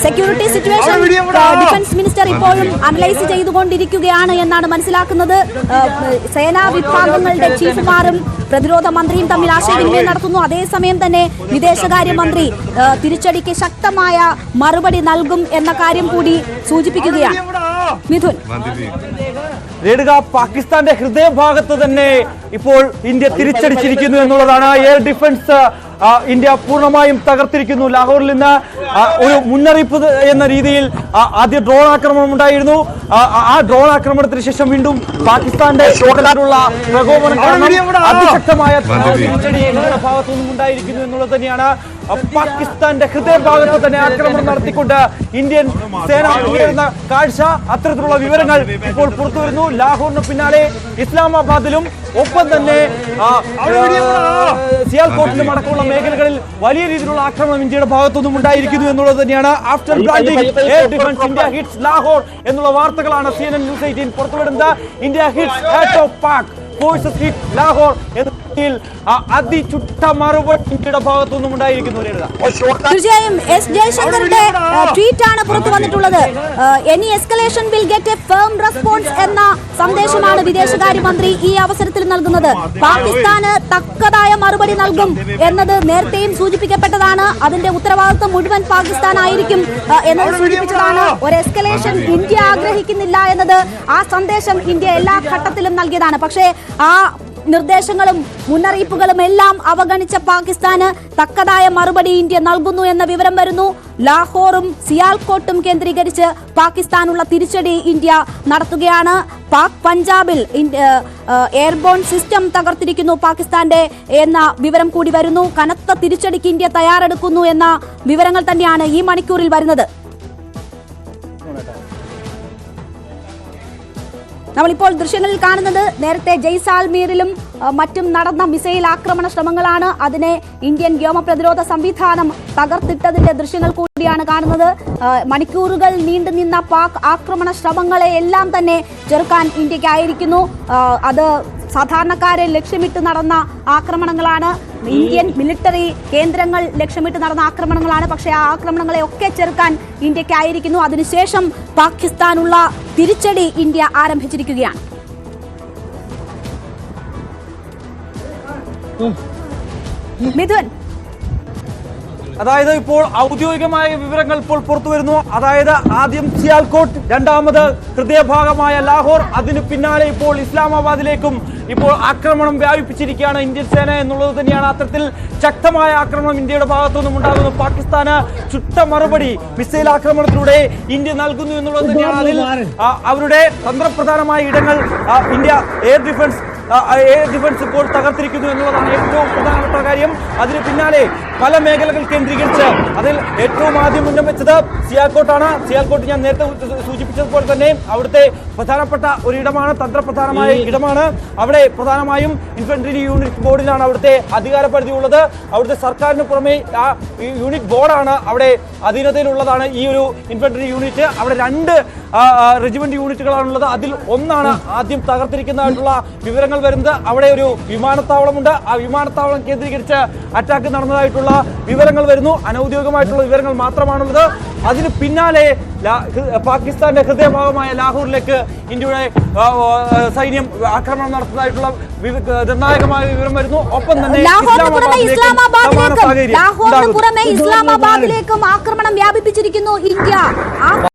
Security situation defence minister ഇപ്പോഴും analyse ചെയ്തുകൊണ്ടിരിക്കുകയാണ് എന്നാണ് മനസ്സിലാക്കുന്നത്. സേനാ വിഭാഗങ്ങളുടെ ചീഫുമാരും പ്രതിരോധ മന്ത്രിയും തമ്മിൽ ആശയവിനിമയം നടത്തുന്നു. അതേസമയം തന്നെ വിദേശകാര്യമന്ത്രി തിരിച്ചടിക്ക് ശക്തമായ മറുപടി നൽകും എന്ന കാര്യം കൂടി സൂചിപ്പിക്കുകയാണ്. മിഥുൻ, രേണുക, പാകിസ്ഥാന്റെ ഹൃദയഭാഗത്ത് തന്നെ ഇപ്പോൾ ഇന്ത്യ തിരിച്ചടിച്ചിരിക്കുന്നു എന്നുള്ളതാണ്. എയർ ഡിഫൻസ് ഇന്ത്യ പൂർണ്ണമായും തകർത്തിരിക്കുന്നു. ലാഹോറിൽ നിന്ന് ഒരു മുന്നറിയിപ്പ് എന്ന രീതിയിൽ ആദ്യ ഡ്രോൺ ആക്രമണം ഉണ്ടായിരുന്നു. ആ ഡ്രോൺ ആക്രമണത്തിന് ശേഷം വീണ്ടും പാകിസ്ഥാന്റെ പ്രകോപനം അതിശക്തമായ തിരിച്ചടി ഇന്ത്യയുടെ ഭാഗത്തുനിന്നും ഉണ്ടായിരിക്കുന്നു എന്നുള്ളത് തന്നെയാണ്. പാകിസ്ഥാന്റെ ഹൃദയഭാഗത്ത് തന്നെ ആക്രമണം നടത്തിക്കൊണ്ട് ഇന്ത്യൻ സേന ഉയരുന്ന കാഴ്ച, അത്തരത്തിലുള്ള വിവരങ്ങൾ ഇപ്പോൾ പുറത്തുവരുന്നു. ലാഹോറിന് പിന്നാലെ ഇസ്ലാമാബാദിലും ഒപ്പം തന്നെ സിയാൽകോട്ടിലും അടക്കമുള്ള മേഖലകളിൽ വലിയ രീതിയിലുള്ള ആക്രമണം ഇന്ത്യയുടെ ഭാഗത്തുനിന്നും ഉണ്ടായിരിക്കുന്നു എന്നുള്ളത് തന്നെയാണ്. After blinding air defence India hits Lahore എന്നുള്ള വാർത്തകളാണ് CNN News 18 പുറത്തുവിടുന്നത്. India hits head of Pak forces hit Lahore എന്ന അതിചുട്ട മറുപടി ഇന്ത്യയുടെ ഭാഗത്തുനിന്നും ഉണ്ടായിരിക്കുന്നു. തീർച്ചയായും എസ് ജയശങ്കറുടെ ട്വീറ്റാണ് പുറത്തു വന്നിട്ടുള്ളത്. Any escalation will get A firm response എന്ന സന്ദേശമാണ് വിദേശകാര്യമന്ത്രി ഈ അവസരത്തിൽ നൽകുന്നത്. പാകിസ്ഥാന് തക്കതായ മറുപടി നൽകും എന്നത് നേരത്തെയും സൂചിപ്പിക്കപ്പെട്ടതാണ്. അതിന്റെ ഉത്തരവാദിത്വം മുഴുവൻ പാകിസ്ഥാൻ ആയിരിക്കും എന്നത് സൂചിപ്പിച്ചതാണ്. ഒരു എസ്കലേഷൻ ഇന്ത്യ ആഗ്രഹിക്കുന്നില്ല എന്നത് ആ സന്ദേശം ഇന്ത്യ എല്ലാ ഘട്ടത്തിലും നൽകിയതാണ്. പക്ഷേ ആ നിർദ്ദേശങ്ങളും മുന്നറിയിപ്പുകളും എല്ലാം അവഗണിച്ച പാകിസ്ഥാന് തക്കതായ മറുപടി ഇന്ത്യ നൽകുന്നു എന്ന വിവരം വരുന്നു. ലാഹോറും സിയാൽകോട്ടും കേന്ദ്രീകരിച്ച് പാകിസ്ഥാനുള്ള തിരിച്ചടി ഇന്ത്യ നടത്തുകയാണ്. പാക് പഞ്ചാബിൽ എയർബോൺ സിസ്റ്റം തകർത്തിരിക്കുന്നു പാകിസ്ഥാന്റെ എന്ന വിവരം കൂടി വരുന്നു. കനത്ത തിരിച്ചടിക്ക് ഇന്ത്യ തയ്യാറെടുക്കുന്നു എന്ന വിവരങ്ങൾ തന്നെയാണ് ഈ മണിക്കൂറിൽ വരുന്നത്. നമ്മളിപ്പോൾ ദൃശ്യങ്ങളിൽ കാണുന്നത് നേരത്തെ ജയ്സാൽമീറിലും മറ്റും നടന്ന മിസൈൽ ആക്രമണ ശ്രമങ്ങളാണ്. അതിനെ ഇന്ത്യൻ വ്യോമ പ്രതിരോധ സംവിധാനം തകർത്തിട്ടതിന്റെ ദൃശ്യങ്ങൾ കൂടിയാണ് കാണുന്നത്. മണിക്കൂറുകൾ നീണ്ടുനിന്ന പാക് ആക്രമണ ശ്രമങ്ങളെ എല്ലാം തന്നെ ചെറുക്കാൻ ഇന്ത്യക്കായിരിക്കുന്നു. അത് സാധാരണക്കാരെ ലക്ഷ്യമിട്ട് നടന്ന ആക്രമണങ്ങളാണ്. ഇന്ത്യൻ മിലിറ്ററി കേന്ദ്രങ്ങൾ ലക്ഷ്യമിട്ട് നടന്ന ആക്രമണങ്ങളാണ്. പക്ഷേ ആ ആക്രമണങ്ങളെ ഒക്കെ ചെറുക്കാൻ ഇന്ത്യക്കായിരിക്കുന്നു. അതിനുശേഷം പാകിസ്ഥാനുള്ള തിരിച്ചടി ഇന്ത്യ ആരംഭിച്ചിരിക്കുകയാണ്. മിഥുൻ, അതായത് ഇപ്പോൾ ഔദ്യോഗികമായ വിവരങ്ങൾ ഇപ്പോൾ പുറത്തു വരുന്നു. അതായത് ആദ്യം സിയാൽകോട്ട്, രണ്ടാമത് ഹൃദയഭാഗമായ ലാഹോർ, അതിനു പിന്നാലെ ഇപ്പോൾ ഇസ്ലാമാബാദിലേക്കും ഇപ്പോൾ ആക്രമണം വ്യാപിപ്പിച്ചിരിക്കുകയാണ് ഇന്ത്യൻ സേന എന്നുള്ളത് തന്നെയാണ്. അത്തരത്തിൽ ശക്തമായ ആക്രമണം ഇന്ത്യയുടെ ഭാഗത്തുനിന്നും ഉണ്ടാകുന്നു. പാകിസ്ഥാന് ചുട്ട മറുപടി മിസൈൽ ആക്രമണത്തിലൂടെ ഇന്ത്യ നൽകുന്നു എന്നുള്ളത് തന്നെയാണ്. അതിൽ അവരുടെ തന്ത്രപ്രധാനമായ ഇടങ്ങൾ ഇന്ത്യ എയർ ഡിഫൻസ് ഇപ്പോൾ തകർത്തിരിക്കുന്നു എന്നുള്ളതാണ് ഏറ്റവും പ്രധാനപ്പെട്ട കാര്യം. അതിന് പിന്നാലെ പല മേഖലകൾ കേന്ദ്രീകരിച്ച് അതിൽ ഏറ്റവും ആദ്യം ഉന്നം വെച്ചത് സിയാൽകോട്ടാണ്. സിയാൽകോട്ട് ഞാൻ നേരത്തെ സൂചിപ്പിച്ചതുപോലെ തന്നെ അവിടുത്തെ പ്രധാനപ്പെട്ട ഒരിടമാണ്, തന്ത്രപ്രധാനമായ ഇടമാണ്. അവിടെ പ്രധാനമായും ഇൻഫൻട്രി യൂണിറ്റ് ബോർഡിനാണ് അവിടുത്തെ അധികാര പരിധി ഉള്ളത്. അവിടുത്തെ സർക്കാരിന് പുറമെ ആ യൂണിറ്റ് ബോർഡാണ് അവിടെ അധീനതയിലുള്ളതാണ് ഈ ഒരു ഇൻഫൻട്രി യൂണിറ്റ്. അവിടെ 2 റെജിമെന്റ് യൂണിറ്റുകളാണുള്ളത്. അതിൽ ഒന്നാണ് ആദ്യം തകർത്തിരിക്കുന്നതായിട്ടുള്ള വിവരങ്ങൾ വരുന്നത്. അവിടെ ഒരു വിമാനത്താവളമുണ്ട്. ആ വിമാനത്താവളം കേന്ദ്രീകരിച്ച് അറ്റാക്ക് നടന്നതായിട്ടുള്ള വിവരങ്ങൾ വരുന്നു. അനൌദ്യോഗികമായിട്ടുള്ള വിവരങ്ങൾ മാത്രമാണുള്ളത്. അതിന് പിന്നാലെ പാകിസ്ഥാന്റെ ഹൃദയഭാഗമായ ലാഹോറിലേക്ക് ഇന്ത്യയുടെ സൈന്യം ആക്രമണം നടത്തുന്നതായിട്ടുള്ള നിർണായകമായ വിവരം വരുന്നു. ഒപ്പം തന്നെ ഇസ്ലാമാബാദിലേക്കും ആക്രമണം വ്യാപിപ്പിച്ചിരിക്കുന്നു ഇന്ത്യ.